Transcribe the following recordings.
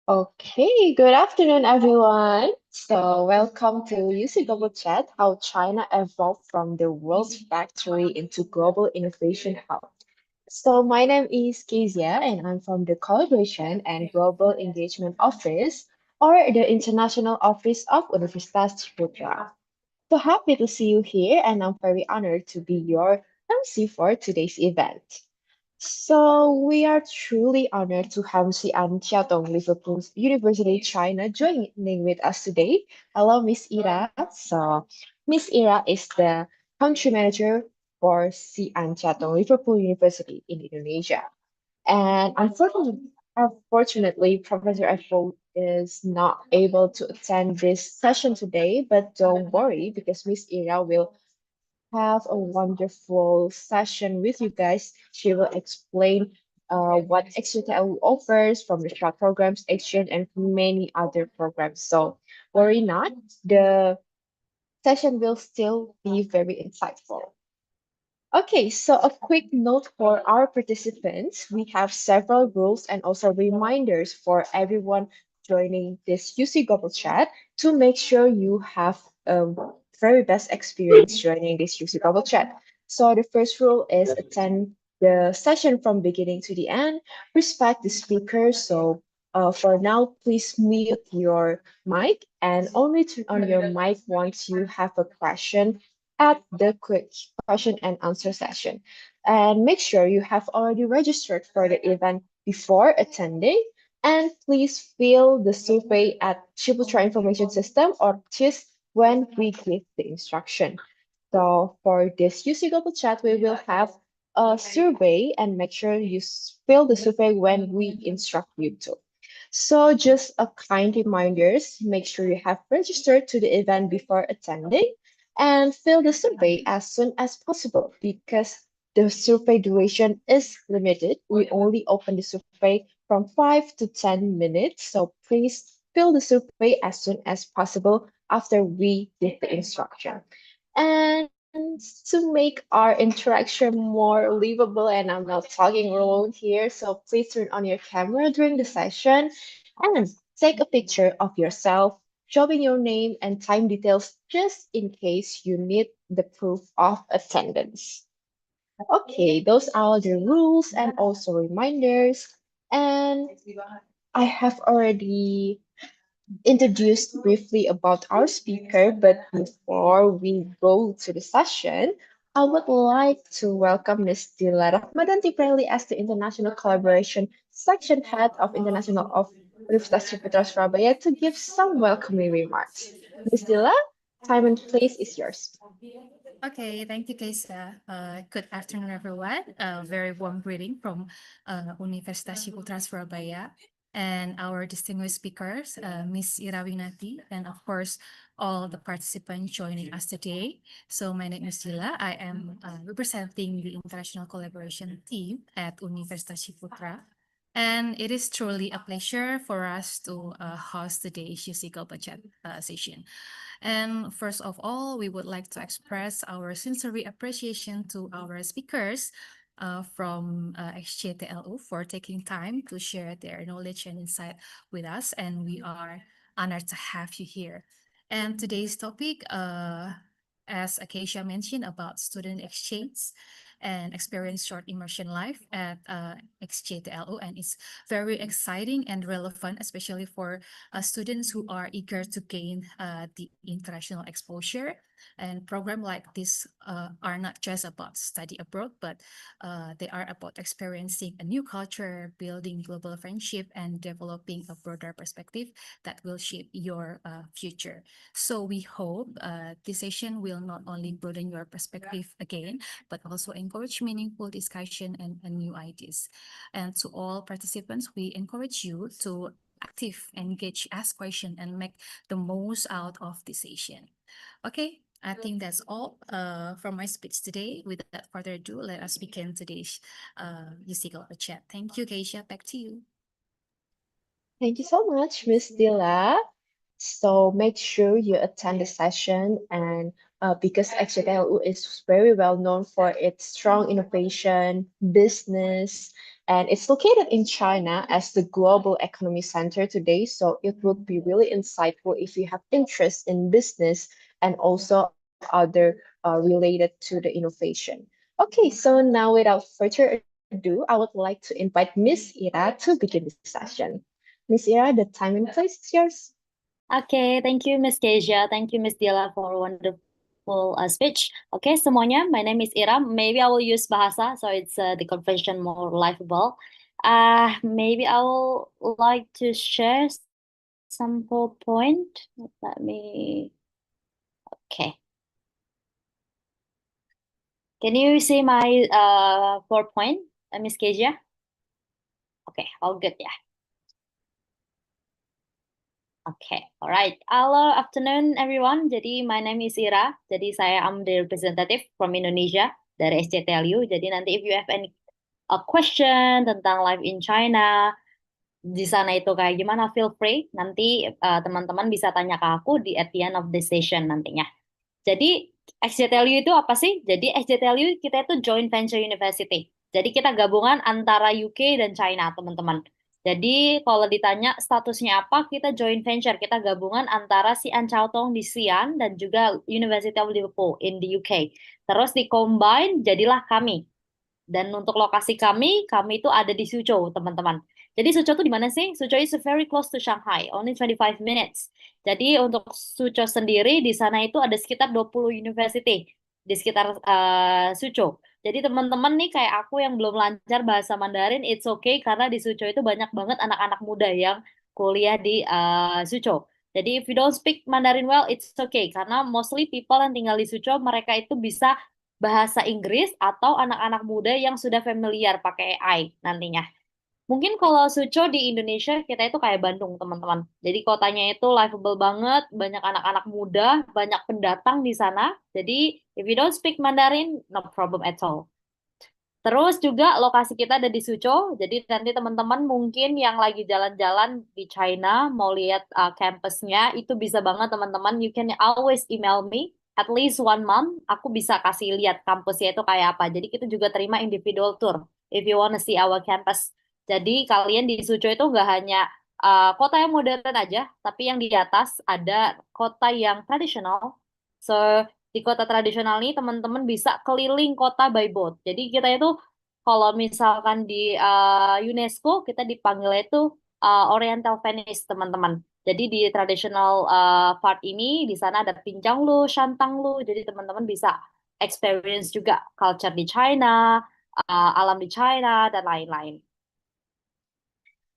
Okay, good afternoon, everyone. So, welcome to UC Global Chat, how China evolved from the world's factory into global innovation hub. So, my name is Kezia, and I'm from the Collaboration and Global Engagement Office, or the International Office of Universitas Putra. So happy to see you here, and I'm very honored to be your MC for today's event. So we are truly honored to have Sian Chiatong, Liverpool University, China, joining with us today. Hello, Miss Ira. So Miss Ira is the country manager for Sian Chiatong, Liverpool University in Indonesia. And unfortunately, Professor Efro is not able to attend this session today, but don't worry because Miss Ira will have a wonderful session with you guys. She will explain what XJTLU offers from the short programs, exchange, and many other programs. So worry not, the session will still be very insightful. Okay, so a quick note for our participants. We have several rules and also reminders for everyone joining this UC Global Chat to make sure you have a very best experience joining this UC Global Chat. So the first rule is attend the session from beginning to the end, respect the speaker. So for now, please mute your mic and only turn on your mic once you have a question at the quick question and answer session. And make sure you have already registered for the event before attending. And please fill the survey at Triple Information System or just when we give the instruction. So for this UC Global Chat, we will have a survey and make sure you fill the survey when we instruct you to. So just a kind reminders, make sure you have registered to the event before attending and fill the survey as soon as possible because the survey duration is limited. We only open the survey from 5 to 10 minutes. So please fill the survey as soon as possible after we give the instruction. And to make our interaction more livable, and I'm not talking alone here, so please turn on your camera during the session and take a picture of yourself, showing your name and time details just in case you need the proof of attendance. Okay, those are the rules and also reminders. And I have already introduced briefly about our speaker, but before we go to the session, I would like to welcome Ms. Dila Rahmadanti Preli as the International Collaboration Section Head of International of Universitas Ciputra Surabaya to give some welcoming remarks. Ms. Dila, time and place is yours. Okay, thank you, Keisa. Good afternoon, everyone. Very warm greeting from Universitas Ciputra Surabaya and our distinguished speakers, Miss Irawinati, and of course, all the participants joining us today. So my name is Dila. I am representing the international collaboration team at Universitas Ciputra. And it is truly a pleasure for us to host today's UC Global Chat session. And first of all, we would like to express our sincere appreciation to our speakers from XJTLU for taking time to share their knowledge and insight with us. And we are honored to have you here. And today's topic, as Acacia mentioned, about student exchange and experience short immersion life at XJTLU. And it's very exciting and relevant, especially for students who are eager to gain the international exposure. And program like this are not just about study abroad, but they are about experiencing a new culture, building global friendship, and developing a broader perspective that will shape your future. So we hope this session will not only broaden your perspective again, but also encourage meaningful discussion and new ideas. And to all participants, we encourage you to active, engage, ask question, and make the most out of this session. Okay, I think that's all from my speech today. Without further ado, let us begin today's UC chat. Thank you, Keisha. Back to you. Thank you so much, Miss Dila. So make sure you attend the session and because XJTLU is very well known for its strong innovation, business, And it's located in China as the global economy center today. So it would be really insightful if you have interest in business and also other related to the innovation. Okay, so now without further ado, I would like to invite Miss Ira to begin the session. Miss Ira, the time and place is yours. Okay, thank you, Miss Keisha. Thank you, Miss Dila, for a wonderful speech. Okay, semuanya, my name is Ira. Maybe I will use bahasa, so it's the conversation more livable. Maybe I will like to share some PowerPoint. Let me. Okay, can you see my PowerPoint, Miss Keisha? Okay, all good, yeah. Okay, alright. Hello, afternoon everyone. Jadi my name is Ira. Jadi saya am the representative from Indonesia dari XJTLU. Jadi nanti if you have any question tentang life in China, di sana itu kayak gimana, feel free. Nanti teman-teman bisa tanya ke aku di at the end of the session nantinya. Jadi XJTLU itu apa sih? Jadi XJTLU kita itu joint venture university. Jadi kita gabungan antara UK dan China, teman-teman. Jadi kalau ditanya statusnya apa, kita joint venture, kita gabungan antara Xi'an Caotong di Xi'an dan juga University of Liverpool in the UK. Terus di-combine jadilah kami. Dan untuk lokasi kami itu ada di Suzhou, teman-teman. Jadi Suzhou itu di mana sih? Suzhou is very close to Shanghai, only 25 minutes. Jadi untuk Suzhou sendiri di sana itu ada sekitar 20 university di sekitar Suzhou. Jadi teman-teman nih kayak aku yang belum lancar bahasa Mandarin, it's okay karena di Suzhou itu banyak banget anak-anak muda yang kuliah di Suzhou. Jadi if you don't speak Mandarin well, it's okay karena mostly people yang tinggal di Suzhou mereka itu bisa bahasa Inggris atau anak-anak muda yang sudah familiar pakai AI nantinya. Mungkin kalau Suco di Indonesia kita itu kayak Bandung, teman-teman. Jadi kotanya itu livable banget, banyak anak-anak muda, banyak pendatang di sana. Jadi if you don't speak Mandarin, no problem at all. Terus juga lokasi kita ada di Suzhou, jadi nanti teman-teman mungkin yang lagi jalan-jalan di China mau lihat campusnya itu bisa banget teman-teman. You can always email me at least 1 month. Aku bisa kasih lihat kampusnya itu kayak apa. Jadi kita juga terima individual tour if you wanna see our campus. Jadi kalian di Suzhou itu nggak hanya kota yang modern aja, tapi yang di atas ada kota yang tradisional. So di kota tradisional ini teman-teman bisa keliling kota by boat. Jadi kita itu kalau misalkan di UNESCO kita dipanggil itu Oriental Venice, teman-teman. Jadi di traditional part ini di sana ada Pinjanglu, Shantanglu. Jadi teman-teman bisa experience juga culture di China, alam di China dan lain-lain.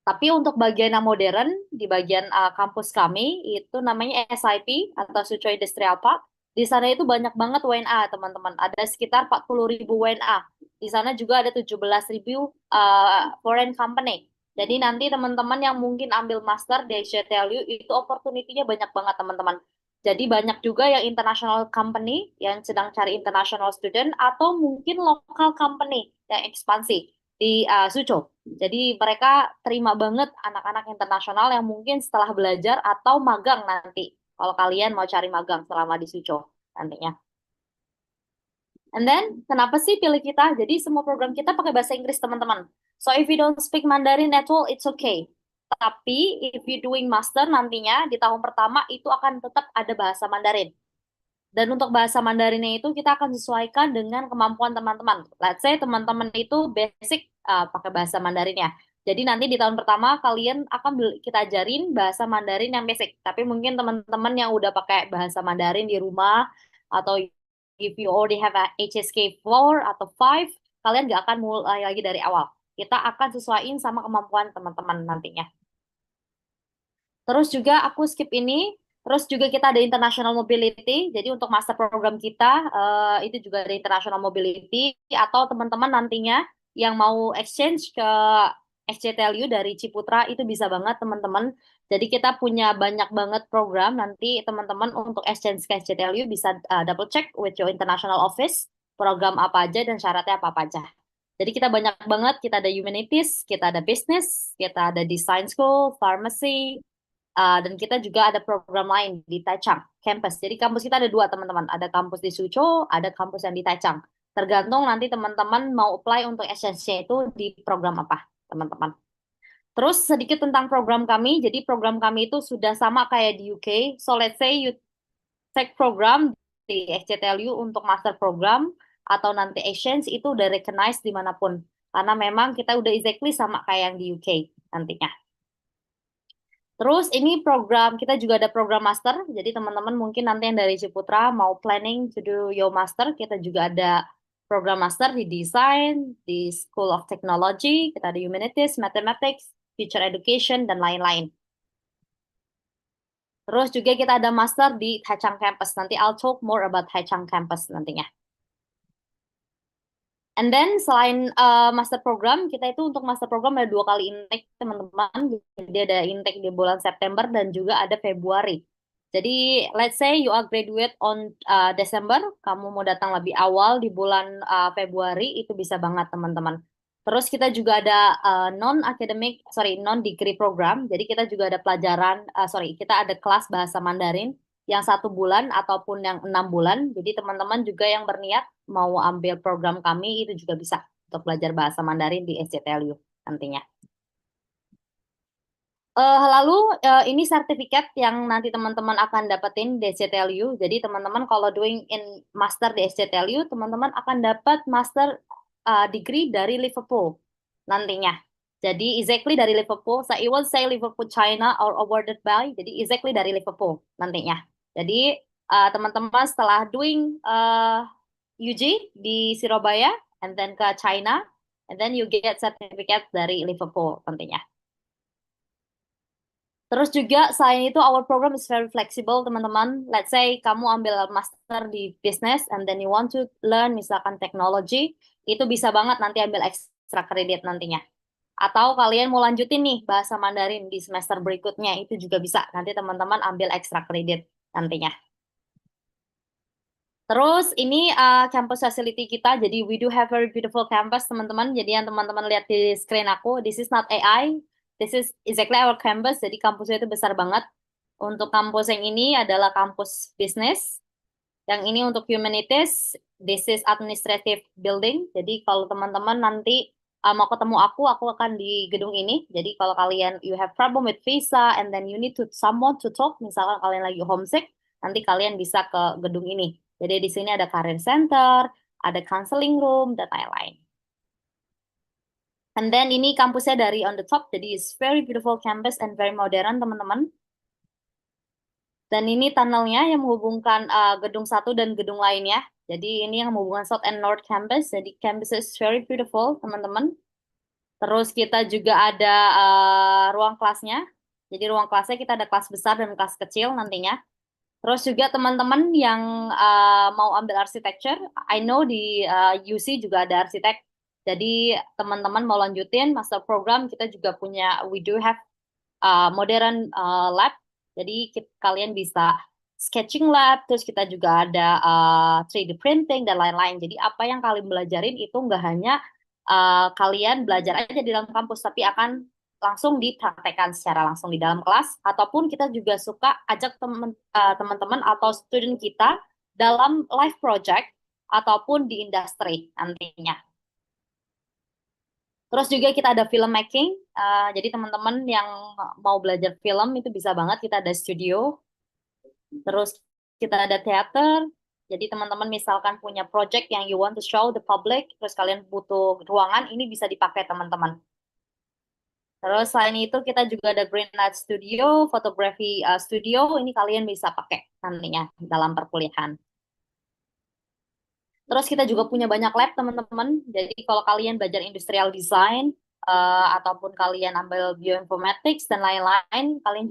Tapi untuk bagian yang modern, di bagian kampus kami, itu namanya SIP atau Suzhou Industrial Park. Di sana itu banyak banget WNA, teman-teman. Ada sekitar 40.000 WNA. Di sana juga ada 17.000 foreign company. Jadi nanti teman-teman yang mungkin ambil master di XJTLU, itu opportunity-nya banyak banget, teman-teman. Jadi banyak juga yang international company, yang sedang cari international student, atau mungkin local company yang ekspansi di Suzhou. Jadi mereka terima banget anak-anak internasional yang mungkin setelah belajar atau magang nanti. Kalau kalian mau cari magang selama di Suzhou nantinya. And then, kenapa sih pilih kita? Jadi semua program kita pakai bahasa Inggris, teman-teman. So if you don't speak Mandarin at all, it's okay. Tapi if you doing master nantinya di tahun pertama itu akan tetap ada bahasa Mandarin. Dan untuk bahasa Mandarinnya itu kita akan sesuaikan dengan kemampuan teman-teman. Let's say teman-teman itu basic pakai bahasa Mandarinnya. Jadi nanti di tahun pertama kalian akan kita ajarin bahasa Mandarin yang basic. Tapi mungkin teman-teman yang udah pakai bahasa Mandarin di rumah atau if you already have a HSK 4 atau 5, kalian nggak akan mulai lagi dari awal. Kita akan sesuaiin sama kemampuan teman-teman nantinya. Terus juga aku skip ini. Terus juga kita ada international mobility. Jadi untuk master program kita itu juga ada international mobility atau teman-teman nantinya yang mau exchange ke XJTLU dari Ciputra itu bisa banget teman-teman. Jadi kita punya banyak banget program nanti teman-teman untuk exchange ke XJTLU bisa double check with your international office program apa aja dan syaratnya apa aja. Jadi kita banyak banget, kita ada humanities, kita ada business, kita ada design school, pharmacy, dan kita juga ada program lain di Taichung campus. Jadi kampus kita ada dua, teman-teman. Ada kampus di Suzhou, ada kampus yang di Taichung. Tergantung nanti teman-teman mau apply untuk exchange-nya itu di program apa, teman-teman. Terus sedikit tentang program kami. Jadi program kami itu sudah sama kayak di UK. So let's say you take program di XJTLU untuk master program atau nanti exchange itu udah recognized dimanapun. Karena memang kita udah exactly sama kayak yang di UK nantinya. Terus ini program, kita juga ada program master. Jadi teman-teman mungkin nanti yang dari Ciputra mau planning to do your master, kita juga ada program master di design, di School of Technology, kita ada Humanities, Mathematics, Future Education, dan lain-lain. Terus juga kita ada master di Haichang Campus. Nanti I'll talk more about Haichang Campus nantinya. And then selain master program, kita itu untuk master program ada 2 kali intake teman-teman. Jadi ada intake di bulan September dan juga ada Februari. Jadi let's say you are graduate on Desember, kamu mau datang lebih awal di bulan Februari, itu bisa banget teman-teman. Terus kita juga ada non-degree program. Jadi kita juga ada pelajaran, kita ada kelas bahasa Mandarin yang 1 bulan ataupun yang 6 bulan. Jadi teman-teman juga yang berniat mau ambil program kami itu juga bisa untuk belajar bahasa Mandarin di SJTLU nantinya. Lalu ini sertifikat yang nanti teman-teman akan dapetin di SJTLU. Jadi teman-teman kalau doing in master di SJTLU, teman-teman akan dapat master degree dari Liverpool nantinya. Jadi exactly dari Liverpool. So it will say Liverpool China or awarded by. Jadi exactly dari Liverpool nantinya. Jadi teman-teman setelah doing UG di Surabaya and then ke China, and then you get certificate dari Liverpool tentunya. Terus juga selain itu our program is very flexible teman-teman. Let's say kamu ambil master di business and then you want to learn misalkan teknologi, itu bisa banget nanti ambil extra credit nantinya. Atau kalian mau lanjutin nih bahasa Mandarin di semester berikutnya, itu juga bisa. Nanti teman-teman ambil extra credit nantinya. Terus ini campus facility kita, jadi we do have very beautiful campus teman-teman. Jadi yang teman-teman lihat di screen aku, this is not AI, this is exactly our campus. Jadi kampusnya itu besar banget. Untuk kampus yang ini adalah kampus bisnis. Yang ini untuk humanities, this is administrative building. Jadi kalau teman-teman nanti mau ketemu aku akan di gedung ini. Jadi kalau kalian you have problem with visa and then you need to someone to talk, misalkan kalian lagi homesick, nanti kalian bisa ke gedung ini. Jadi di sini ada career center, ada counseling room, dan lain-lain. And then ini kampusnya dari on the top, jadi it's very beautiful campus and very modern, teman-teman. Dan ini tunnelnya yang menghubungkan gedung satu dan gedung lainnya. Jadi ini yang menghubungkan South and North Campus. Jadi campus is very beautiful, teman-teman. Terus kita juga ada ruang kelasnya. Jadi ruang kelasnya kita ada kelas besar dan kelas kecil nantinya. Terus juga teman-teman yang mau ambil arsitektur, I know di UC juga ada arsitek. Jadi teman-teman mau lanjutin master program, kita juga punya, we do have modern lab. Jadi kalian bisa sketching lab, terus kita juga ada 3D printing dan lain-lain. Jadi apa yang kalian belajarin itu nggak hanya kalian belajar aja di dalam kampus, tapi akan langsung dipraktekkan secara langsung di dalam kelas, ataupun kita juga suka ajak teman-teman atau student kita dalam live project ataupun di industri nantinya. Terus juga kita ada filmmaking, jadi teman-teman yang mau belajar film itu bisa banget, kita ada studio. Terus kita ada teater, jadi teman-teman misalkan punya project yang you want to show the public, terus kalian butuh ruangan, ini bisa dipakai teman-teman. Terus selain itu kita juga ada green light studio, photography studio, ini kalian bisa pakai nantinya dalam perkuliahan. Terus kita juga punya banyak lab teman-teman, jadi kalau kalian belajar industrial design, ataupun kalian ambil bioinformatics dan lain-lain, kalian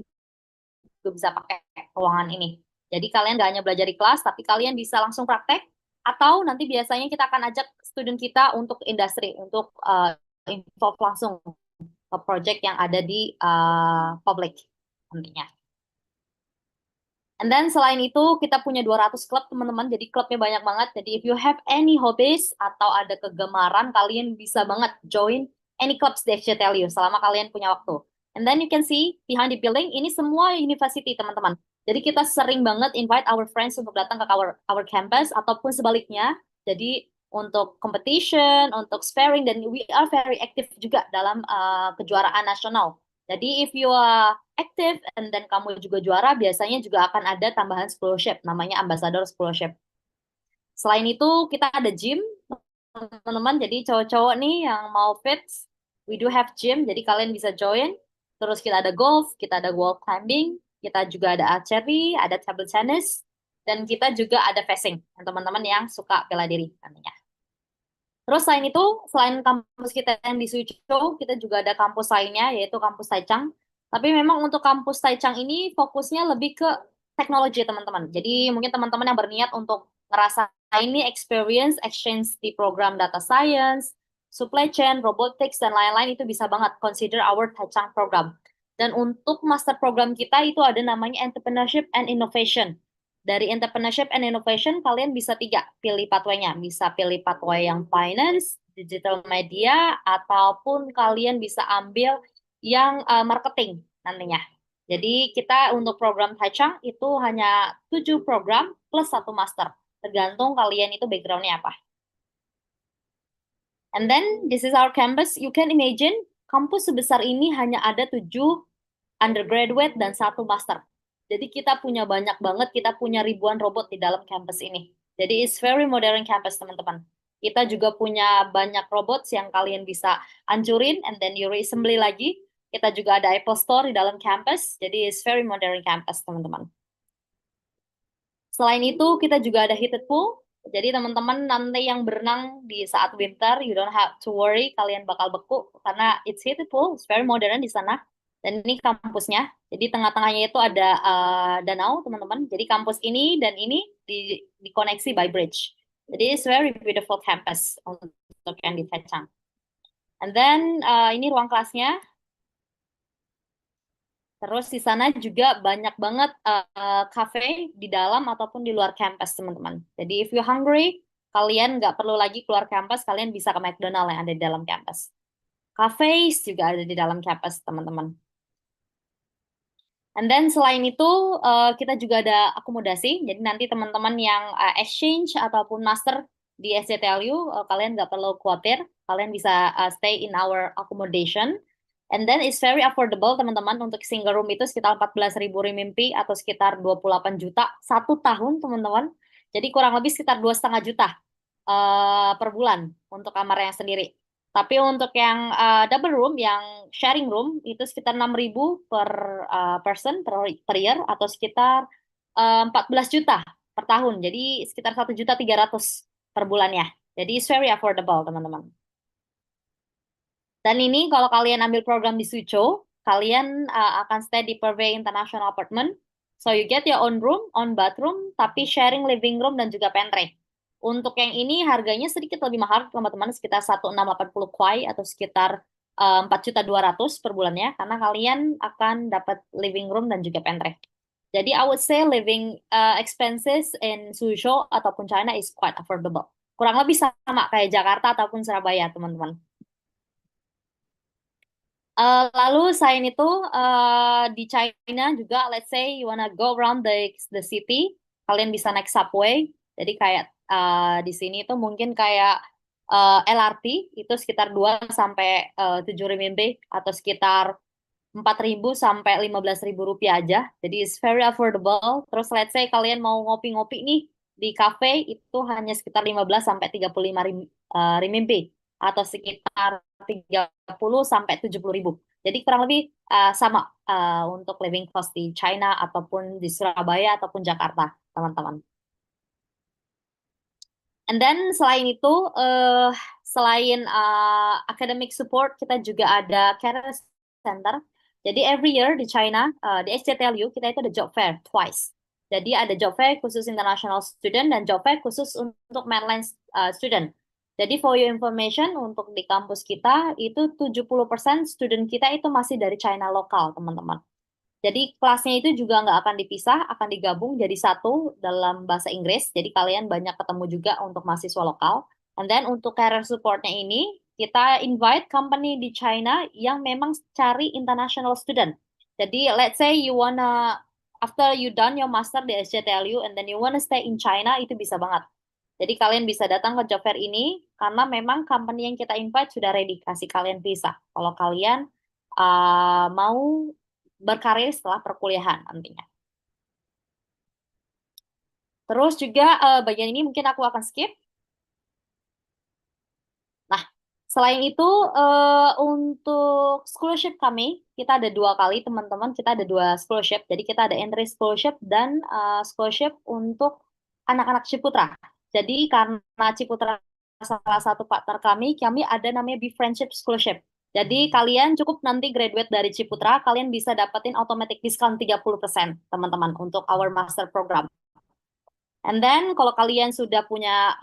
juga bisa pakai ruangan ini. Jadi kalian gak hanya belajar di kelas, tapi kalian bisa langsung praktek, atau nanti biasanya kita akan ajak student kita untuk industri, untuk involve langsung ke project yang ada di public nantinya. And then selain itu kita punya 200 klub teman-teman, jadi klubnya banyak banget. Jadi if you have any hobbies atau ada kegemaran, kalian bisa banget join any clubs di XJTLU selama kalian punya waktu. And then you can see behind the building, ini semua university teman-teman. Jadi kita sering banget invite our friends untuk datang ke our campus ataupun sebaliknya. Jadi untuk competition, untuk sparring, dan we are very active juga dalam kejuaraan nasional. Jadi if you are active and then kamu juga juara, biasanya juga akan ada tambahan scholarship, namanya ambassador scholarship. Selain itu kita ada gym, teman-teman. Jadi cowok-cowok nih yang mau fit, we do have gym, jadi kalian bisa join. Terus kita ada golf, kita ada wall climbing, kita juga ada archery, ada table tennis, dan kita juga ada fencing, teman-teman yang suka bela diri nantinya. Terus selain itu, selain kampus kita yang di Suzhou, kita juga ada kampus lainnya, yaitu kampus Taichung. Tapi memang untuk kampus Taichung ini fokusnya lebih ke teknologi, teman-teman. Jadi mungkin teman-teman yang berniat untuk ngerasain ini experience exchange di program data science, supply chain, robotics, dan lain-lain itu bisa banget consider our Taichung program. Dan untuk master program kita itu ada namanya Entrepreneurship and Innovation. Dari entrepreneurship and innovation, kalian bisa 3 pilih pathway-nya. Bisa pilih pathway yang finance, digital media, ataupun kalian bisa ambil yang marketing nantinya. Jadi kita untuk program Taichung itu hanya 7 program plus 1 master. Tergantung kalian itu background-nya apa. And then this is our campus. You can imagine kampus sebesar ini hanya ada 7 undergraduate dan 1 master. Jadi kita punya banyak banget, kita punya ribuan robot di dalam campus ini. Jadi it's very modern campus, teman-teman. Kita juga punya banyak robot yang kalian bisa hancurin and then you reassembly lagi. Kita juga ada Apple Store di dalam campus. Jadi it's very modern campus, teman-teman. Selain itu, kita juga ada heated pool. Jadi teman-teman nanti yang berenang di saat winter, you don't have to worry, kalian bakal beku karena it's heated pool, it's very modern di sana. Dan ini kampusnya. Jadi tengah-tengahnya itu ada danau, teman-teman. Jadi kampus ini dan ini dikoneksi by bridge. Jadi it's very beautiful campus untuk yang di Taichung. And then ini ruang kelasnya. Terus di sana juga banyak banget cafe di dalam ataupun di luar campus, teman-teman. Jadi if you hungry, kalian nggak perlu lagi keluar campus, kalian bisa ke McDonald yang ada di dalam campus. Cafes juga ada di dalam campus, teman-teman. And then selain itu kita juga ada akomodasi. Jadi nanti teman-teman yang exchange ataupun master di XJTLU, kalian nggak perlu khawatir. Kalian bisa stay in our accommodation. And then it's very affordable, teman-teman. Untuk single room itu sekitar 14.000 renminbi atau sekitar 28 juta 1 tahun, teman-teman. Jadi kurang lebih sekitar 2,5 juta per bulan untuk kamarnya sendiri. Tapi untuk yang double room, yang sharing room, itu sekitar 6.000 per person per year, atau sekitar 14 juta per tahun. Jadi sekitar 1.300.000 per bulannya. Jadi it's very affordable, teman-teman. Dan ini kalau kalian ambil program di Suzhou, kalian akan stay di Purvey International Apartment. So you get your own room, own bathroom, tapi sharing living room dan juga pantry. Untuk yang ini harganya sedikit lebih mahal, teman-teman, sekitar 1.680 kuai atau sekitar 4.200.000 per bulannya, karena kalian akan dapat living room dan juga pantry. Jadi I would say living expenses in Suzhou ataupun China is quite affordable. Kurang lebih sama kayak Jakarta ataupun Surabaya, teman-teman. Lalu selain itu di China juga, let's say you wanna go around the city, kalian bisa naik subway. Jadi kayak di sini itu mungkin kayak LRT itu sekitar 2 sampai 7 renminbi atau sekitar 4.000 sampai 15.000 rupiah aja. Jadi it's very affordable. Terus let's say kalian mau ngopi-ngopi nih di cafe itu hanya sekitar 15 sampai 35 renminbi atau sekitar 30 sampai 70.000. Jadi kurang lebih sama untuk living cost di China ataupun di Surabaya ataupun Jakarta, teman-teman. And then selain itu, selain academic support, kita juga ada career center. Jadi every year di China, di XJTLU, kita itu ada job fair twice. Jadi ada job fair khusus international student dan job fair khusus untuk mainland student. Jadi for your information, untuk di kampus kita, itu 70% student kita itu masih dari China lokal, teman-teman. Jadi kelasnya itu juga nggak akan dipisah, akan digabung jadi satu dalam bahasa Inggris. Jadi kalian banyak ketemu juga untuk mahasiswa lokal. And then untuk career support-nya ini, kita invite company di China yang memang cari international student. Jadi let's say you wanna, after you done your master di SJTLU and then you wanna stay in China, itu bisa banget. Jadi kalian bisa datang ke job fair ini karena memang company yang kita invite sudah ready kasih kalian visa. Kalau kalian mau berkarir setelah perkuliahan nantinya. Terus juga bagian ini mungkin aku akan skip. Nah, selain itu untuk scholarship kami, kita ada 2 kali teman-teman, kita ada 2 scholarship. Jadi kita ada entry scholarship dan scholarship untuk anak-anak Ciputra. Jadi karena Ciputra salah satu partner kami ada namanya Be Friendship Scholarship. Jadi kalian cukup nanti graduate dari Ciputra, kalian bisa dapetin automatic discount 30% teman-teman untuk our master program. And then kalau kalian sudah punya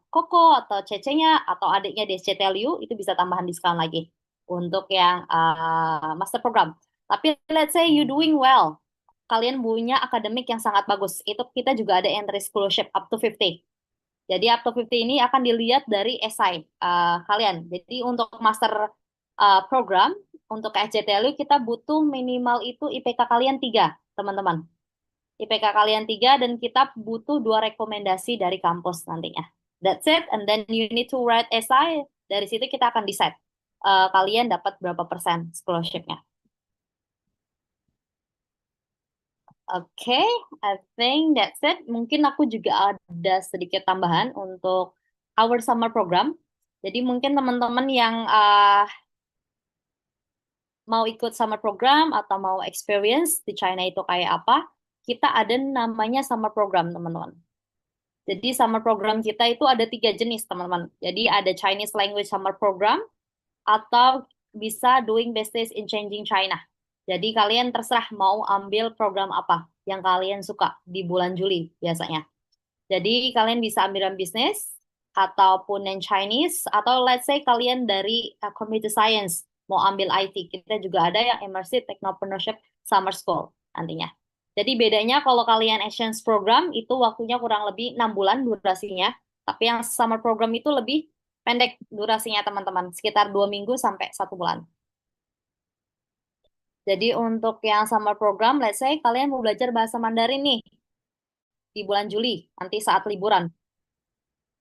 Koko atau Cece-nya atau adiknya di XJTLU, itu bisa tambahan diskon lagi untuk yang master program. Tapi let's say you doing well, kalian punya akademik yang sangat bagus, itu kita juga ada entry scholarship up to 50. Jadi up to 50 ini akan dilihat dari esai kalian. Jadi untuk master program, untuk XJTLU kita butuh minimal itu IPK kalian 3, teman-teman. IPK kalian 3 dan kita butuh 2 rekomendasi dari kampus nantinya. That's it. And then you need to write essay. Dari situ kita akan decide kalian dapat berapa persen scholarship-nya. Oke, I think that's it. Mungkin aku juga ada sedikit tambahan untuk our summer program. Jadi mungkin teman-teman yang mau ikut summer program atau mau experience di China itu kayak apa, kita ada namanya summer program, teman-teman. Jadi summer program kita itu ada 3 jenis, teman-teman. Jadi ada Chinese language summer program atau bisa doing business in changing China. Jadi kalian terserah mau ambil program apa yang kalian suka di bulan Juli biasanya. Jadi kalian bisa ambil bisnis ataupun yang Chinese atau let's say kalian dari computer science mau ambil IT. Kita juga ada yang immersive technopreneurship summer school nantinya. Jadi bedanya kalau kalian exchange program itu waktunya kurang lebih 6 bulan durasinya. Tapi yang summer program itu lebih pendek durasinya teman-teman. Sekitar 2 minggu sampai 1 bulan. Jadi untuk yang summer program, let's say kalian mau belajar bahasa Mandarin nih di bulan Juli, nanti saat liburan.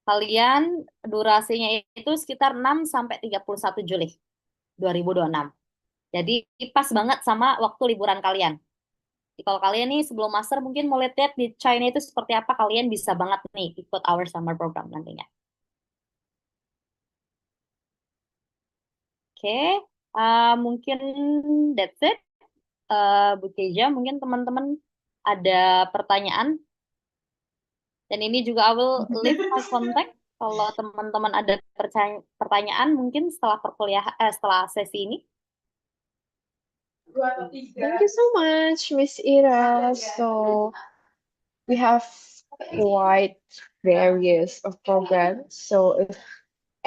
Kalian durasinya itu sekitar 6 sampai 31 Juli 2026. Jadi pas banget sama waktu liburan kalian. Jadi kalau kalian nih sebelum master mungkin mau lihat di China itu seperti apa, kalian bisa banget nih ikut our summer program nantinya. Oke, mungkin that's it. Bu Keja, mungkin teman-teman ada pertanyaan. Dan ini juga I will leave my contact. Kalau teman-teman ada pertanyaan mungkin setelah setelah sesi ini. Thank you so much, Miss Ira. So we have quite various of programs. So if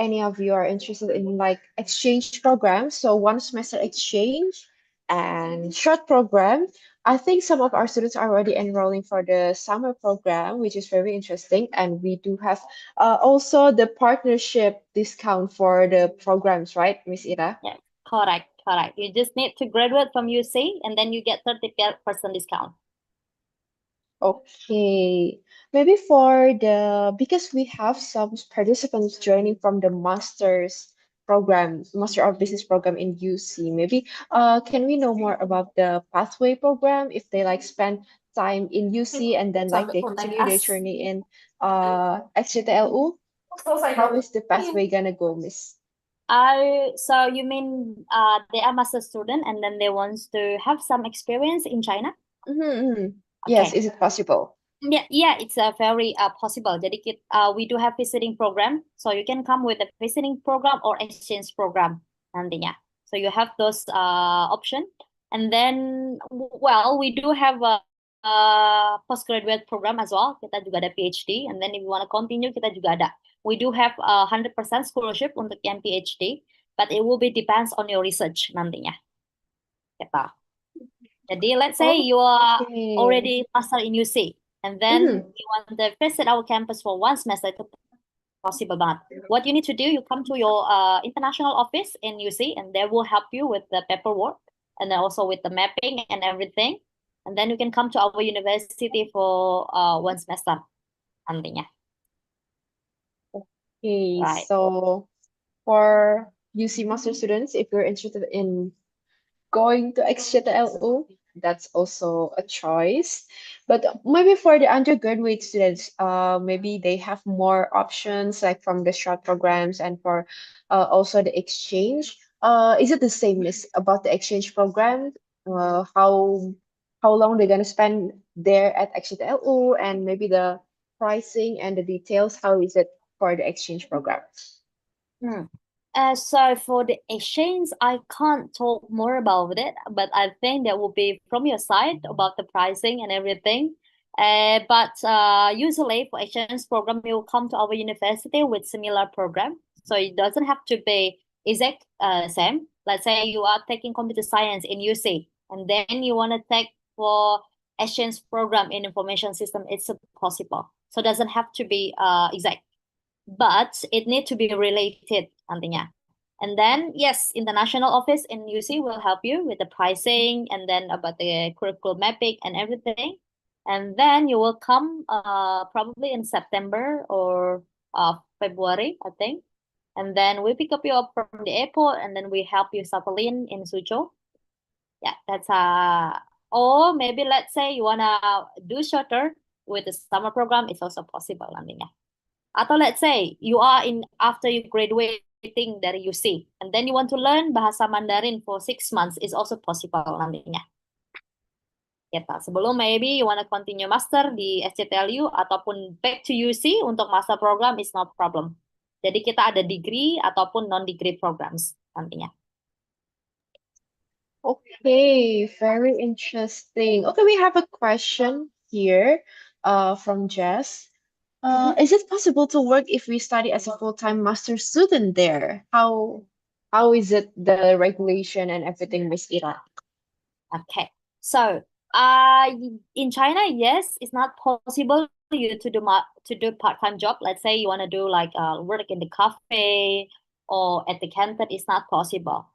any of you are interested in like exchange programs, so 1 semester exchange and short program, I think some of our students are already enrolling for the summer program, which is very interesting. And we do have also the partnership discount for the programs, right, Miss Ira? Yeah, correct. You just need to graduate from UC and then you get 30% discount. Okay, maybe because we have some participants joining from the Master of Business program in UC. Maybe can we know more about the pathway program if they like spend time in UC and then like they continue their journey in XJTLU? How is the pathway gonna go, Miss? So you mean they are master student and then they want to have some experience in China? Yes, Okay. is it possible? Yeah, it's very possible. Jadi we do have visiting program, so you can come with a visiting program or exchange program nantinya. So you have those option, and then well, we do have a postgraduate program as well. Kita juga ada PhD, and then if you want to continue, kita juga ada. We do have 100% scholarship untuk yang PhD, but it will be depends on your research nantinya. Gitu. Jadi let's say you are already master in UC. And then you want to visit our campus for 1 semester, itu possible banget. What you need to do, you come to your international office in UC, and they will help you with the paperwork, and then also with the mapping and everything. And then you can come to our university for 1 semester nantinya. Okay, Right. so for UC master students, if you're interested in going to XJTLU, that's also a choice. But maybe for the undergraduate students, maybe they have more options like from the short programs and for also the exchange. Is it the same as about the exchange program? How long they're gonna spend there at XJTLU and maybe the pricing and the details, how is it for the exchange program? Hmm. So for the exchange, I can't talk more about it, but I think that will be from your side about the pricing and everything. But usually for exchange program, you will come to our university with similar program, so it doesn't have to be exact same. Let's say you are taking computer science in UC, and then you want to take for exchange program in information system. It's possible, so it doesn't have to be exact, but it need to be related nantinya. And then yes, international office in UC will help you with the pricing and then about the curriculum mapping and everything. And then you will come probably in September or February, I think. And then we pick up you up from the airport and then we help you settle in Suzhou. Yeah, that's or maybe let's say you wanna do shorter with the summer program, it's also possible nantinya. Atau let's say you are in after you graduating dari UC and then you want to learn bahasa Mandarin for 6 months is also possible nantinya. Gitu. Sebelum maybe you want to continue master di SCTLU ataupun back to UC untuk master program is no problem. Jadi kita ada degree ataupun non-degree programs nantinya. Okay, very interesting. Okay, we have a question here from Jess. Is it possible to work if we study as a full-time master student there? How is it the regulation and everything, Miss Ira? Okay. So, in China, yes, it's not possible you to do part-time job. Let's say you want to do like work in the cafe or at the canteen. It's not possible.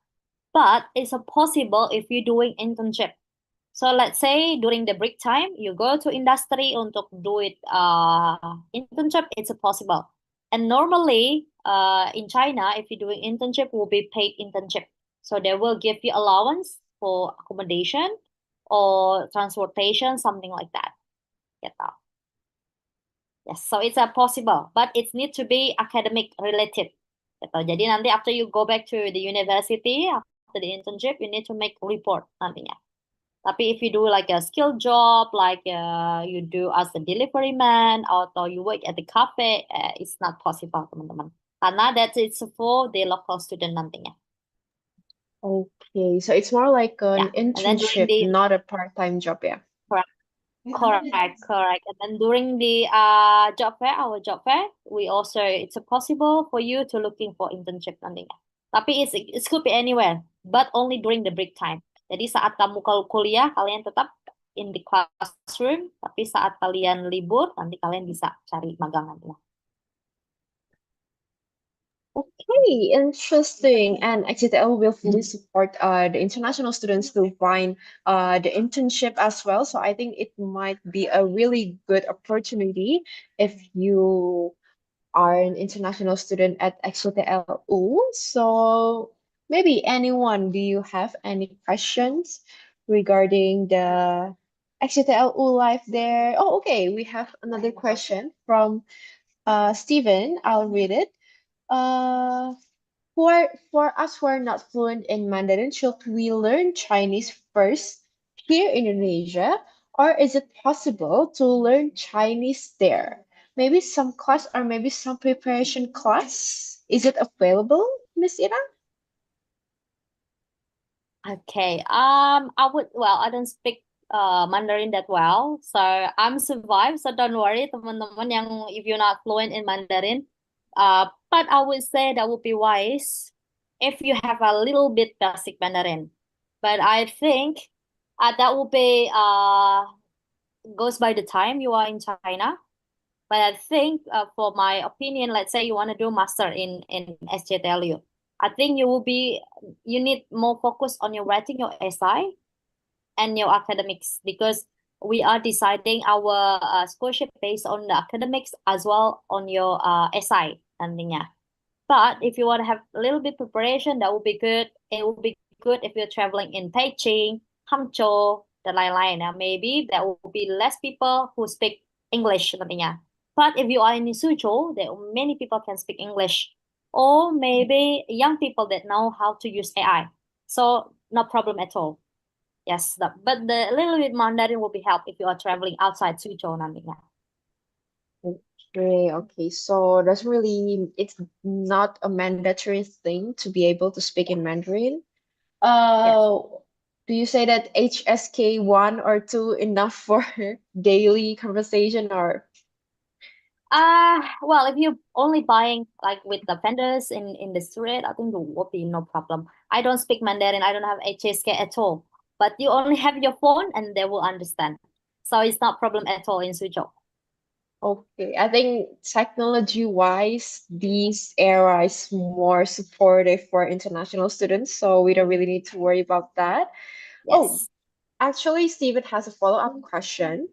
But it's possible if you're doing internship. So let's say during the break time, you go to industry untuk do it internship, it's possible. And normally in China, if you're doing internship, will be paid internship. So they will give you allowance for accommodation or transportation, something like that. Gitu. Yes, so it's possible, but it needs to be academic related. Gitu. Jadi nanti after you go back to the university, after the internship, you need to make report nantinya. Tapi if you do like a skill job, like you do as a delivery man atau you work at the cafe, it's not possible, teman-teman. Karena that is for the local student nantinya. Okay, so it's more like an Yeah, and then during internship, the not a part-time job, yeah. correct. And then during the job fair, our job fair, we also it's possible for you to looking for internship nantinya. Tapi it could be anywhere, but only during the break time. Jadi saat kamu kalau kuliah, kalian tetap in the classroom, tapi saat kalian libur, nanti kalian bisa cari magang nantinya. Okay, interesting. And XJTL will fully support the international students to find the internship as well. So I think it might be a really good opportunity if you are an international student at XJTLU. So maybe anyone, do you have any questions regarding the XJTLU life there? Oh, okay. We have another question from Steven. I'll read it. Uh, for us who are not fluent in Mandarin, should we learn Chinese first here in Indonesia, or is it possible to learn Chinese there? Maybe some class or maybe some preparation class? Is it available, Miss Ira? Okay. I don't speak Mandarin that well, so I'm survived. So don't worry, teman-teman yang if you're not fluent in Mandarin. But I would say that would be wise if you have a little bit basic Mandarin. But I think that would be goes by the time you are in China. But I think for my opinion, let's say you want to do master in SJTLU. I think you need more focus on your writing your essay and your academics because we are deciding our scholarship based on the academics as well on your essay nantinya. But if you want to have a little bit preparation, that would be good. It would be good if you're traveling in Beijing, Hangzhou, dan lain-lain. Now, maybe there will be less people who speak English nantinya. But if you are in Suzhou, there are many people can speak English. Or maybe young people that know how to use AI. So no problem at all. Yes, but the little bit Mandarin will be help if you are traveling outside Suzhou nantinya. Okay. So it's not a mandatory thing to be able to speak in Mandarin. Yes. Do you say that HSK 1 or 2 enough for daily conversation or? Well, if you're only buying like with the vendors in the street, I think there will be no problem. I don't speak Mandarin. I don't have HSK at all. But you only have your phone, and they will understand. So it's not problem at all in Suzhou. Okay, I think technology-wise, this era is more supportive for international students, so we don't really need to worry about that. Oh, Yes. actually, Steven has a follow-up question,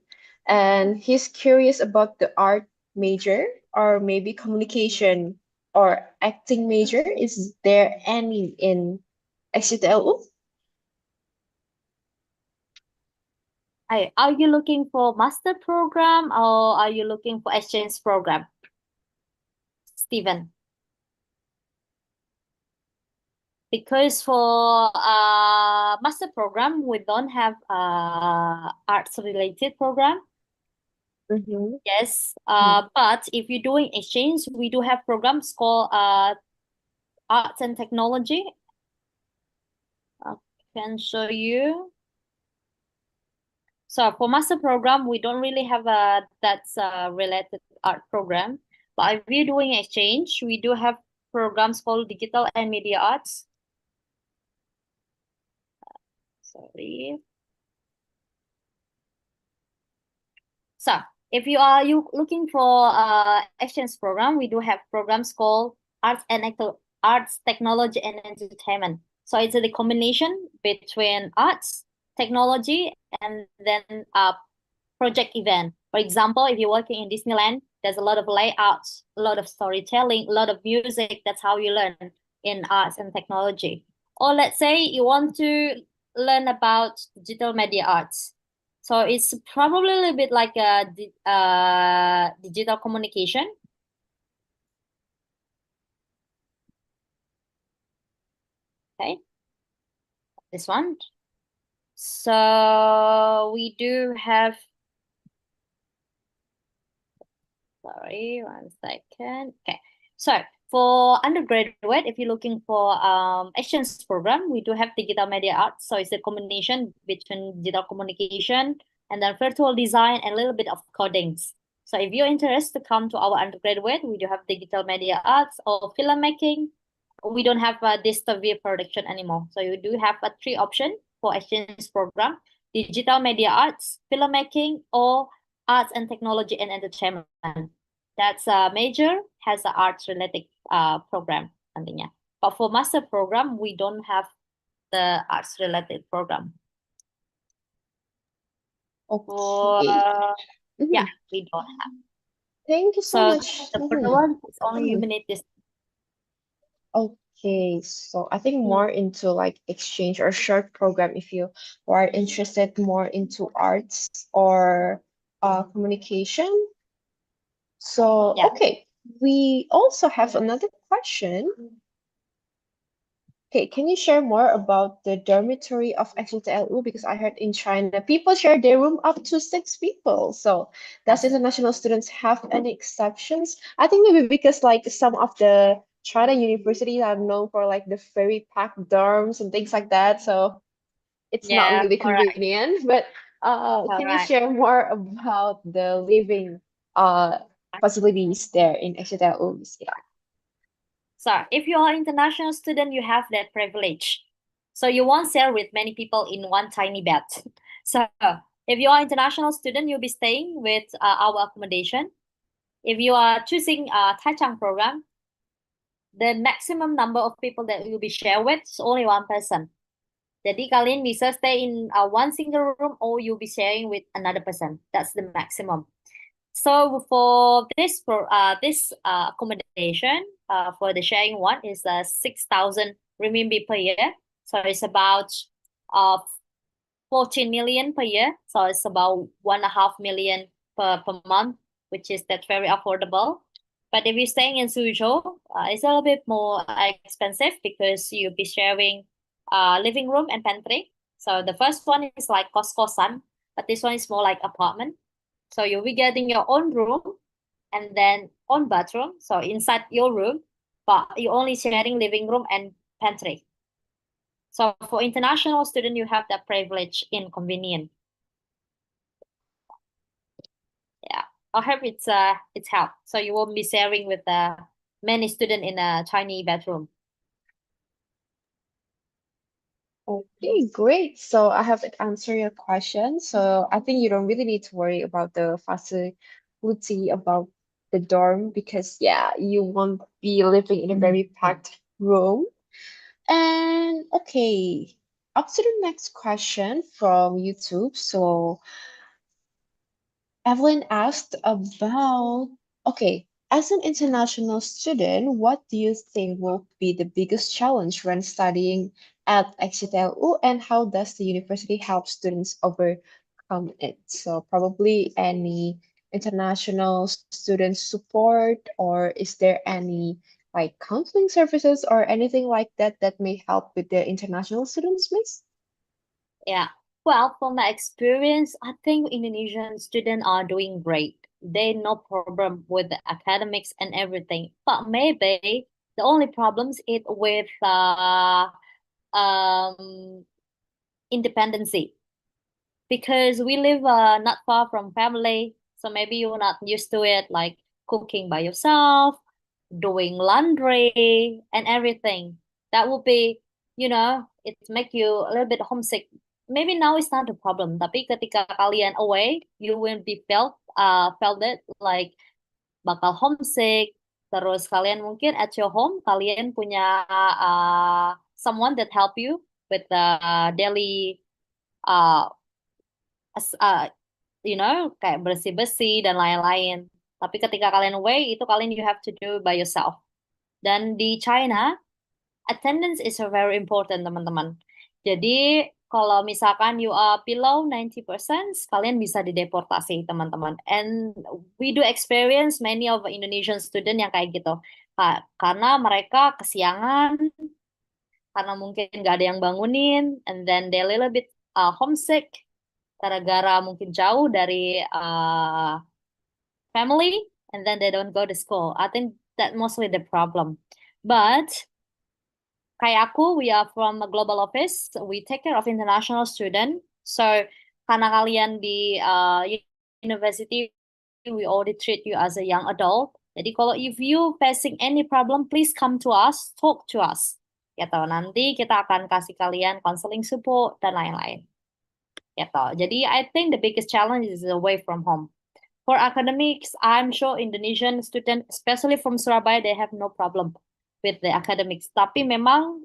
and he's curious about the art major or maybe communication or acting major. Is there any in XJTLU? Are you looking for master program or are you looking for exchange program, Steven? Because for master program, we don't have arts related program. Mm-hmm. Yes, but if you're doing exchange, we do have programs called arts and technology. I can show you. So for master program, we don't really have that's related art program. But if you're doing exchange, we do have programs called digital and media arts. Sorry. So if you looking for exchange program, we do have programs called arts, technology, and entertainment. So it's a combination between arts, technology, and then project event. For example, if you're working in Disneyland, there's a lot of layouts, a lot of storytelling, a lot of music. That's how you learn in arts and technology. Or let's say you want to learn about digital media arts. So it's probably a little bit like a digital communication. Okay, this one. So we do have, sorry, 1 second. Okay, so for undergraduate, if you're looking for exchange program, we do have digital media arts. So it's a combination between digital communication and then virtual design and a little bit of codings. So if you're interested to come to our undergraduate, we do have digital media arts or filmmaking. We don't have this video production anymore. So you do have a 3 option for exchange program: digital media arts, filmmaking, or arts and technology and entertainment. That's a major has an arts related program nantinya. But for master program, we don't have the arts related program. For Okay. yeah, Mhm. we don't have. Thank you so So much. the first Mhm. one is only Mhm. humanities. Okay, so I think more into like exchange or short program if you are interested more into arts or communication. So, Yeah. okay, we also have another question. Okay, can you share more about the dormitory of XJTLU? Because I heard in China, people share their room up to 6 people. So, does international students have any exceptions? I think maybe because like some of the China universities are known for like the very packed dorms and things like that. So it's not Yeah, really correct. convenient. But can you Correct. share more about the living facilities there in XJTLU? Yeah. So if you are international student, you have that privilege. So you won't share with many people in one tiny bed. So if you are international student, you'll be staying with our accommodation. If you are choosing a Taichung program, the maximum number of people that you'll be share with is only 1 person. Jadi kalian bisa stay in one single room or you'll be sharing with another person. That's the maximum. So for this accommodation for the sharing one is 6,000 renminbi per year. So it's about uh 14 million per year. So it's about 1.5 million per month, which is that's very affordable. But if you're staying in Suzhou, it's a little bit more expensive because you'll be sharing living room and pantry. So the first one is like kos-kosan, but this one is more like apartment. So you'll be getting your own room and then own bathroom. So inside your room, but you're only sharing living room and pantry. So for international student, you have that privilege in convenient. Yeah, I hope it's helped. So you won't be sharing with many student in a tiny bedroom. Okay, great. So I have answered your question. So I think you don't really need to worry about the facility about the dorm because yeah, you won't be living in a very packed room. And okay, up to the next question from YouTube. So Evelyn asked about, okay, as an international student, what do you think will be the biggest challenge when studying at XJTLU, and how does the university help students overcome it? So probably any international student support, or is there any like counseling services or anything like that that may help with the international students, miss? Yeah. Well, from my experience, I think Indonesian students are doing great. They no problem with the academics and everything. But maybe the only problems is with um independency because we live not far from family. So maybe you're not used to it, like cooking by yourself, doing laundry and everything. That would be, it make you a little bit homesick. Maybe now it's not a problem, tapi ketika kalian away, you will be felt it like bakal homesick. Terus kalian mungkin at your home, kalian punya someone that help you with the daily uh, kayak bersih-bersih dan lain-lain. Tapi ketika kalian away, itu kalian you have to do by yourself. Dan di China, attendance is very important, teman-teman. Jadi, kalau misalkan you are below 90%, kalian bisa dideportasi, teman-teman. And we do experience many of Indonesian student yang kayak gitu. Karena mereka kesiangan, karena mungkin nggak ada yang bangunin, and then they little bit homesick, gara-gara mungkin jauh dari family, and then they don't go to school. I think that mostly the problem. But kayak aku, we are from a global office. We take care of international student. So karena kalian di university, we already treat you as a young adult. Jadi kalau if you facing any problem, please come to us, talk to us. Gitu. Nanti kita akan kasih kalian counseling support dan lain-lain. Gitu. Jadi I think the biggest challenge is away from home. For academics, I'm sure Indonesian student, especially from Surabaya, they have no problem with the academics. Tapi memang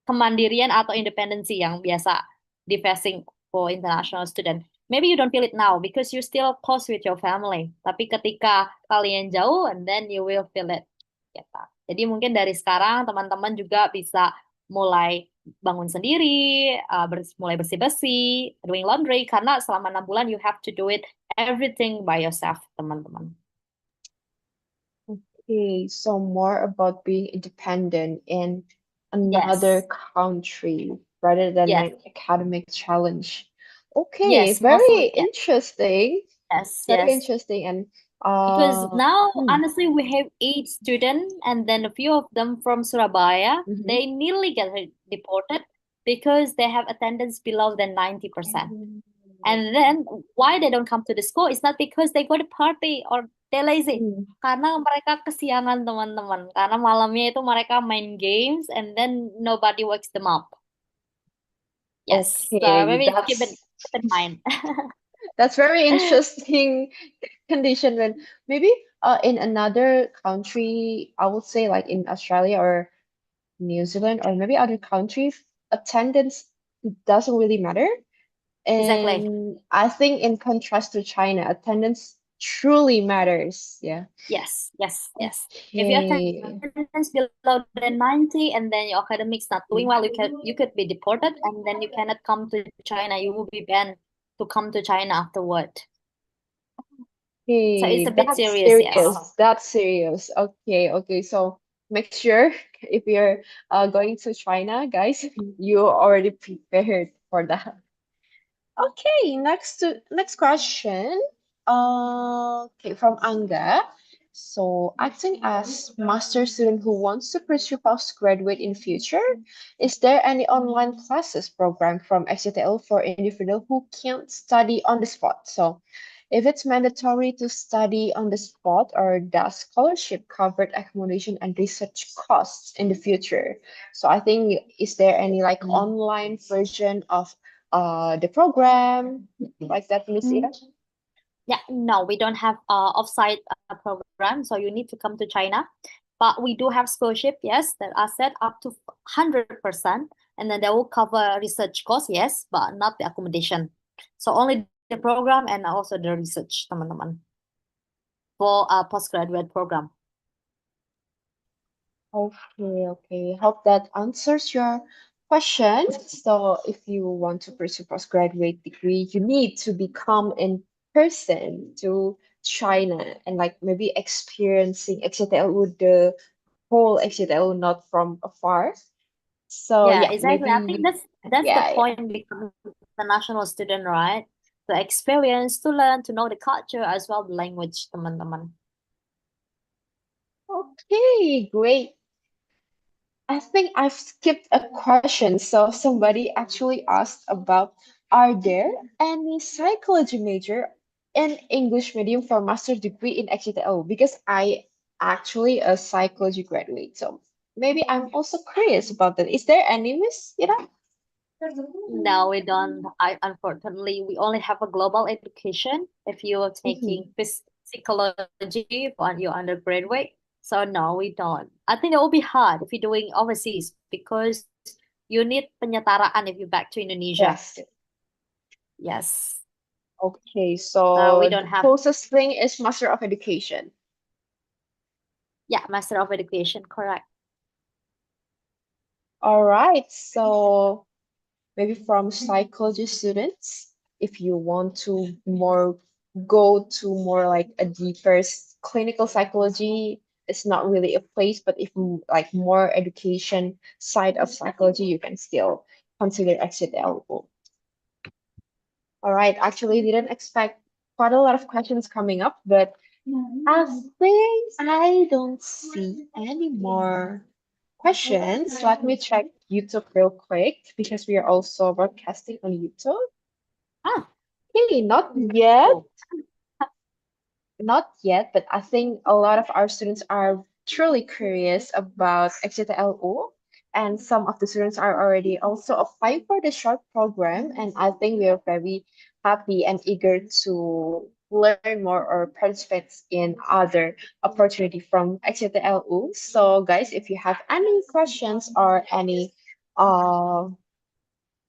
kemandirian atau independensi yang biasa di facing for international student. Maybe you don't feel it now because you still close with your family. Tapi ketika kalian jauh, and then you will feel it. Gitu. Jadi mungkin dari sekarang teman-teman juga bisa mulai bangun sendiri, mulai bersih-bersih, doing laundry, karena selama 6 bulan you have to do it everything by yourself, teman-teman. Okay, so more about being independent in another Yes, country rather than yes, an academic challenge. Okay, yes, mostly, very interesting. yes, Very yes. interesting. And Because now, hmm, honestly, we have 8 students, and then a few of them from Surabaya. mhm. They nearly get deported because they have attendance below than 90%. Mm, And then why they don't come to the school is not because they go to party or they lazy. mm. Karena mereka kesiangan, teman-teman. Karena malamnya itu mereka main games and then nobody wakes them up. Yes, so Okay, maybe keep in mind. that's very interesting condition when maybe in another country, I would say like in Australia or New Zealand or maybe other countries, attendance doesn't really matter. Exactly. And I think in contrast to China, attendance truly matters. Yeah. Yes, yes, yes. If your Okay. attendance below the 90 and then your academics not doing well, you could be deported and then you cannot come to China. You will be banned to come to China afterward. So it's a bit Okay, serious, that's yes. serious. That's serious. Okay, okay. So make sure if you're going to China, guys, you already prepared for that. Okay, next question. Okay, from Anga. So, acting as master student who wants to pursue postgraduate in future, is there any online classes program from XJTL for individual who can't study on the spot? So, if it's mandatory to study on the spot, or does scholarship cover accommodation and research costs in the future? So, I think is there any like online version of the program like that, Miss Ira? Yeah, no, we don't have offsite program, so you need to come to China. But we do have scholarship, yes, that are set up to 100%, and then they will cover research costs, yes, but not the accommodation. So only the program and also the research, teman-teman, for a postgraduate program. Okay, okay. Hope that answers your question. So, if you want to pursue postgraduate degree, you need to become in person to China and like maybe experiencing XJTLU, the whole XJTLU, not from afar. So Yeah, yeah, exactly. I think maybe that's the yeah, yeah. point becoming international student, right? To experience, to learn, to know the culture as well the language, teman-teman. Okay, great. I think I've skipped a question. So somebody actually asked about, are there any psychology major in English medium for master degree in XJTO? Because I actually a psychology graduate. So maybe I'm also curious about that. Is there any, Miss Ira? No, we don't. I unfortunately we only have a global education if you are Mhm. taking psychology for your undergraduate. So no, we don't. I think it will be hard if you're doing overseas because you need penyetaraan if you're back to Indonesia. Yes. Yes. Okay, We so don't the have, closest thing is Master of Education. yeah, Master of Education, correct. All right, so maybe from psychology students, if you want to more go to more like a deeper clinical psychology, it's not really a place, but if like more education side of psychology, you can still consider exit eligible. All right, actually didn't expect quite a lot of questions coming up, but I think I don't see any more questions. Let me check YouTube real quick because we are also broadcasting on YouTube. Ah, Okay, not yet. cool. Not yet, but I think a lot of our students are truly curious about XJTLU, and some of the students are already also applying for the short program, and I think we are very happy and eager to learn more or participate in other opportunity from XJTLU. So guys, if you have any questions or any uh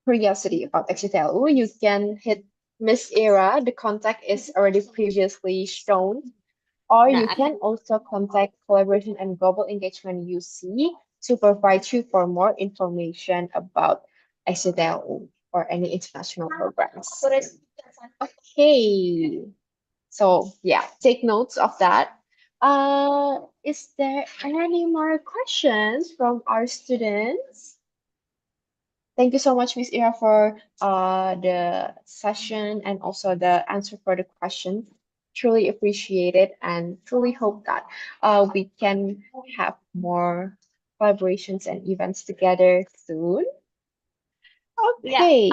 curiosity about XJTLU, you can hit Miss Era. The contact is already previously shown, or Nah, you can also contact Collaboration and Global Engagement UC to provide you for more information about XJTLU or any international programs. Okay, so yeah, take notes of that. Is there any more questions from our students? Thank you so much, Miss Ira, for the session and also the answer for the question. Truly appreciate it and truly hope that we can have more collaborations and events together soon. yeah. Okay.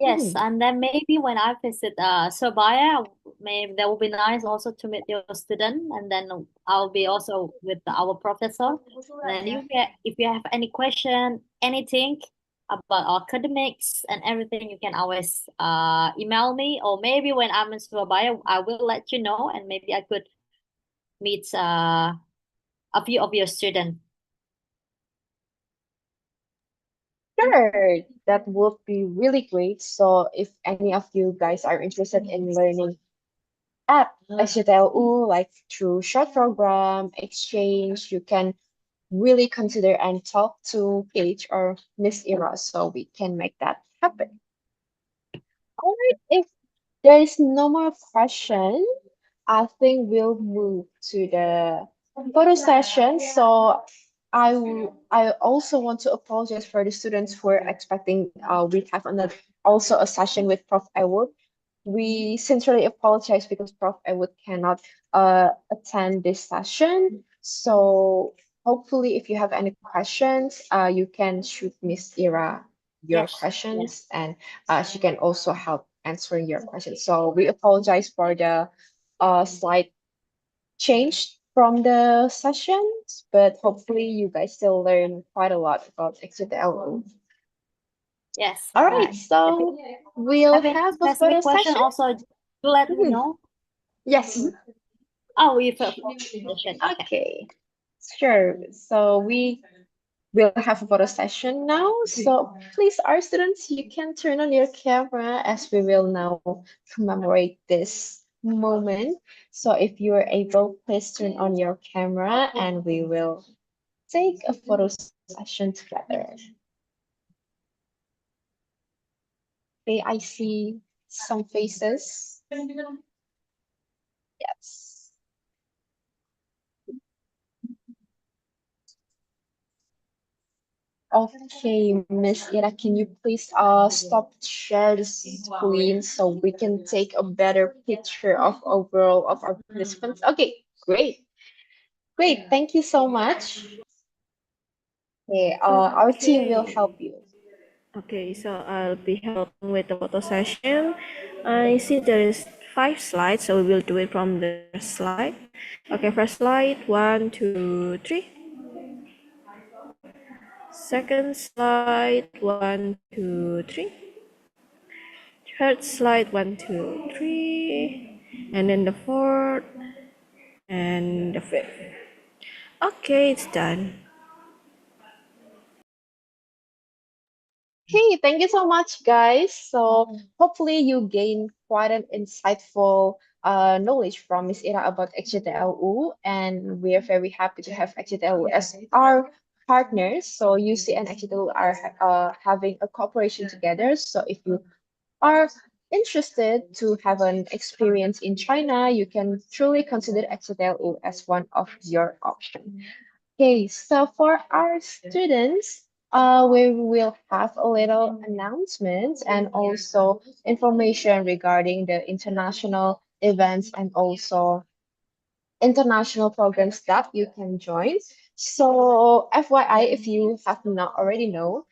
Yes, Mhm. and then maybe when I visit Surabaya, maybe that would be nice also to meet your student, and then I'll be also with our professor. Then if you have any question, anything about academics and everything, you can always email me, or maybe when I'm in Surabaya, I will let you know, and maybe I could meet a few of your students. Sure, that would be really great. So if any of you guys are interested in learning at XJTLU, like through short program, exchange, you can really consider and talk to Paige or Miss Ira so we can make that happen. All right, if there is no more question, I think we'll move to the photo session. So I also want to apologize for the students who are expecting we have another also a session with Prof. Ewood. We sincerely apologize because Prof. Ewood cannot attend this session. So hopefully if you have any questions, you can shoot Miss Ira your Yes. questions and she can also help answering your questions. So we apologize for the slight change from the sessions, but hopefully you guys still learn quite a lot about XJTLU. Yes. All If right, so you we'll have any have a photo specific question, session. also let me Mhm. know. Yes. Oh, we have question. Okay. Okay. Sure. So we will have a photo session now. So please, our students, you can turn on your camera as we will now commemorate this moment. So if you are able, please turn on your camera and we will take a photo session together. Okay, I see some faces. Yes. Okay, Miss Ira, can you please stop share the screen so we can take a better picture of overall of our participants? Okay, great. Great, thank you so much. Okay, our team will help Okay. you. Okay, so I'll be helping with the photo session. I see there is 5 slides, so we will do it from the first slide. Okay, first slide, 1, 2, 3. Second slide, 1, 2, 3. Third slide, 1, 2, 3. And then the fourth and the fifth. Okay, it's done. Hey, thank you so much, guys. So hopefully you gain quite an insightful knowledge from Miss Ira about XJTLU, and we are very happy to have XJTLU as our partners. So UC and XJTLU are having a cooperation together. So if you are interested to have an experience in China, you can truly consider XJTLU as one of your options. Okay, so for our students, we will have a little announcement and also information regarding the international events and also international programs that you can join. So, FYI, if you have not already know,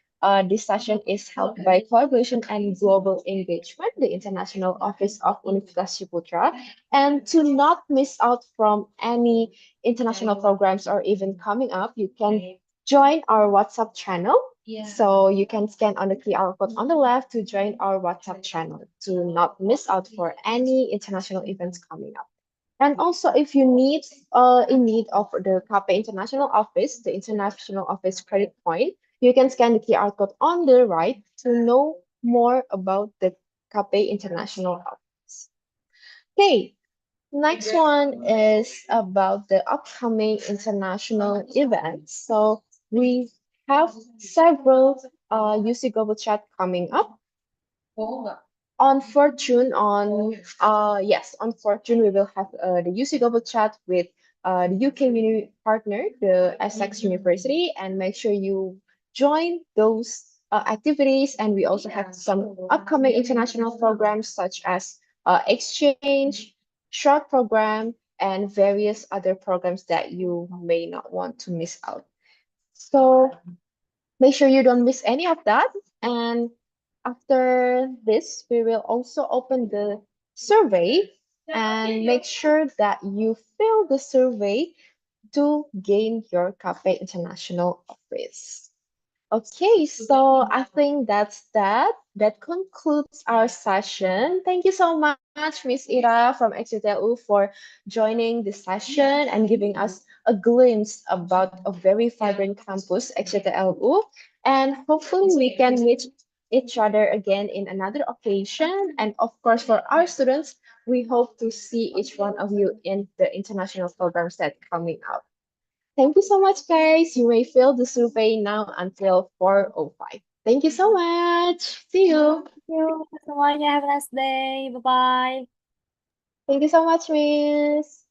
this session is held by Collaboration and Global Engagement, the International Office of Universitas Ciputra. And to not miss out from any international programs or even coming up, you can join our WhatsApp channel. So you can scan on the QR code on the left to join our WhatsApp channel to not miss out for any international events coming up. And also, if you need in need of the CAPE International Office, the International Office Credit Point, you can scan the QR code on the right to know more about the CAPE International Office. Okay, next one is about the upcoming international events. So we have several UC Global Chat coming up on 4th June on 4th June we will have the UC Global Chat with the UK partner, the Essex University, and make sure you join those activities. And we also have some upcoming international programs such as exchange, short program, and various other programs that you may not want to miss out. So make sure you don't miss any of that. And after this, we will also open the survey and make sure that you fill the survey to gain your Cafe International office. Okay, so I think that's that. That concludes our session. Thank you so much, Miss Ira from XJTLU, for joining the session and giving us a glimpse about a very vibrant campus, XJTLU. And hopefully we can meet each other again in another occasion. And of course, for our students, we hope to see each one of you in the international programs that coming up. Thank you so much, guys. You may fill the survey now until 4:05. Thank you so much. See you. Thank you semuanya. Have a nice day. Bye-bye. Thank you so much, Miss.